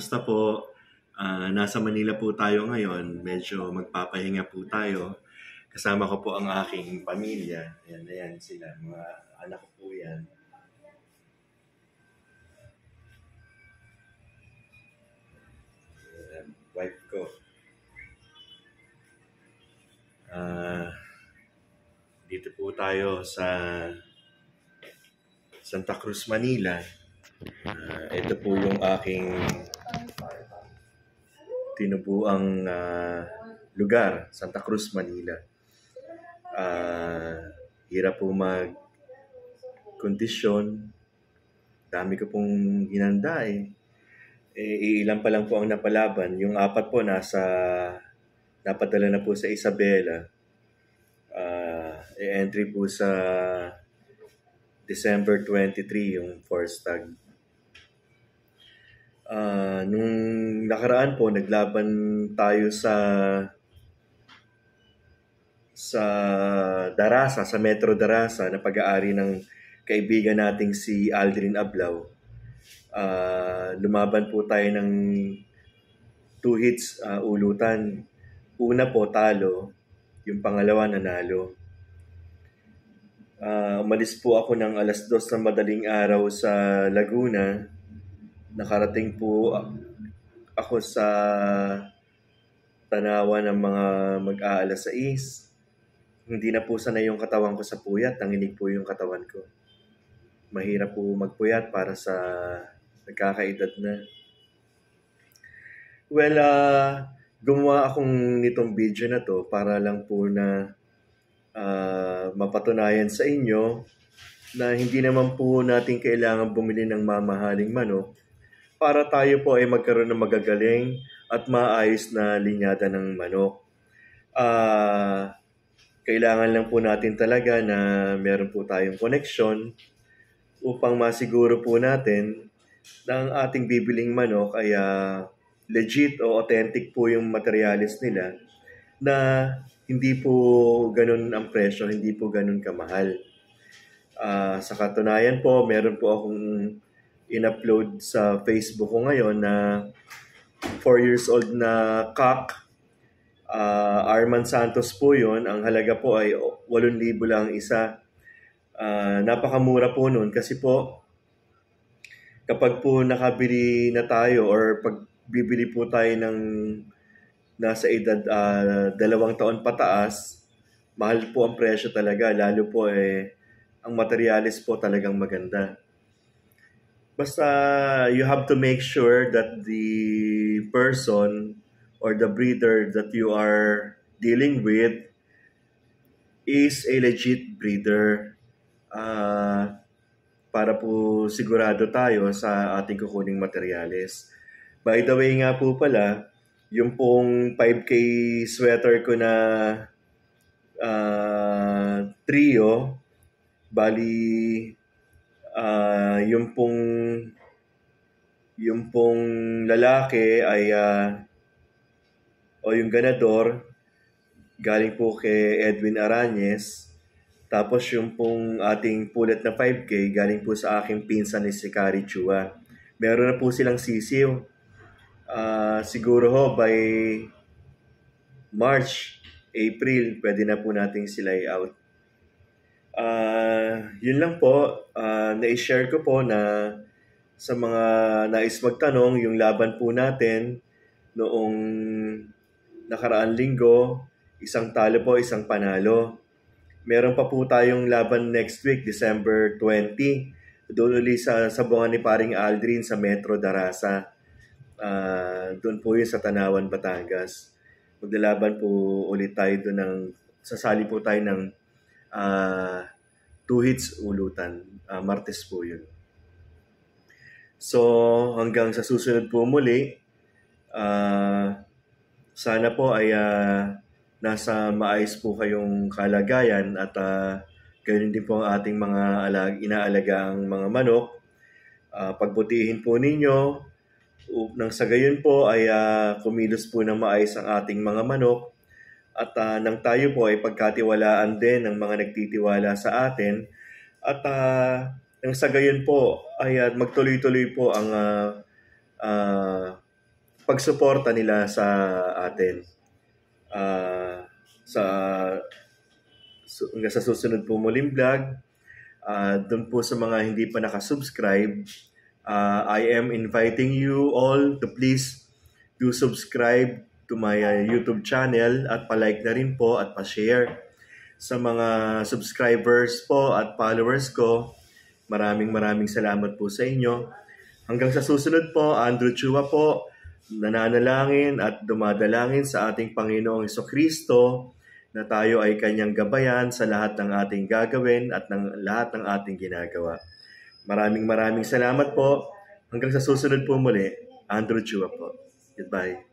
Kamusta po? Nasa Manila po tayo ngayon. Medyo magpapahinga po tayo. Kasama ko po ang aking pamilya. Ayan sila. Mga anak ko po yan. Ayan, wife ko. Dito po tayo sa Santa Cruz, Manila. Ito po yung aking tinubuang lugar, Santa Cruz, Manila. Hirap po mag-kondisyon. Dami ko pong hinanda eh. Ilan pa lang po ang napalaban. Yung 4 po napadala na po sa Isabela. Entry po sa December 23 yung first tag. Nung nakaraan po, naglaban tayo sa Darasa, sa Metro Darasa, na pag-aari ng kaibigan nating si Aldrin Ablao. Lumaban po tayo ng 2 hits ulutan. Una po talo, yung pangalawa nanalo. Umalis po ako ng 2:00 ng madaling araw sa Laguna. Nakarating po ako sa Tanawan ng mga mag-aalas 6. Hindi na po sanay yung katawan ko sa puyat. Nanginig po yung katawan ko. Mahirap po magpuyat para sa nagkakaedad na. Well, gumawa akong nitong video na to para lang po na mapatunayan sa inyo na hindi naman po natin kailangan bumili ng mamahaling manok para tayo po ay magkaroon ng magagaling at maayos na linyada ng manok. Kailangan lang po natin talaga na meron po tayong connection upang masiguro po natin na ang ating bibiling manok ay legit o authentic po yung materialis nila, na hindi po ganun ang presyo, hindi po ganun kamahal. Sa katunayan po, meron po akong in-upload sa Facebook ko ngayon na 4 years old na cock. Arman Santos po yun. Ang halaga po ay 8,000 lang isa. Napakamura po nun kasi po kapag po nakabili na tayo or pag bibili po tayo ng nasa edad 2 taon pataas, mahal po ang presyo talaga. Lalo po ang materialis po talagang maganda. Basta you have to make sure that the person or the breeder that you are dealing with is a legit breeder. Para po sigurado tayo sa ating kukuning materialis. By the way nga po pala, yung pong 5K sweater ko na trio, bali yung pong lalaki ay o yung ganador galing po kay Edwin Arañez. Tapos yung pong ating pulat na 5K galing po sa aking pinsan ni si Kari Chua. Meron na po silang sisiw. Siguro by March, April, pwede na po natin sila i-out. Yun lang po. Na-share ko po na sa mga nais magtanong, yung laban po natin noong nakaraang linggo, isang talo po, isang panalo. Meron pa po tayong laban next week, December 20. Doon ulit sa sabungan ni Paring Aldrin sa Metro Darasa. Doon po yun sa Tanawan, Batangas. Maglalaban po ulit tayo doon sasali po tayo ng 2 hits ulutan. Martes po yun. So, hanggang sa susunod po muli, sana po ay nasa maayos po kayong kalagayan at ganoon din po ang ating mga inaalagang mga manok. Pagbutihin po ninyo nang sa gayon po ay kumilos po ng maayos ang ating mga manok at nang tayo po ay pagkatiwalaan din ng mga nagtitiwala sa atin at nang sa gayon po ay magtuloy-tuloy po ang pagsuporta nila sa atin. Hanggang sa susunod po muling vlog, doon po sa mga hindi pa nakasubscribe, I am inviting you all to please do subscribe to my YouTube channel at palike na rin po at pa-share sa mga subscribers po at followers ko. Maraming salamat po sa inyo. Hanggang sa susunod po, Andrew Chua po, nananalangin at dumadalangin sa ating Panginoong Hesukristo na tayo ay kanyang gabayan sa lahat ng ating gagawin at ng lahat ng ating ginagawa. Maraming salamat po. Hanggang sa susunod po muli, Andrew Chua po. Goodbye.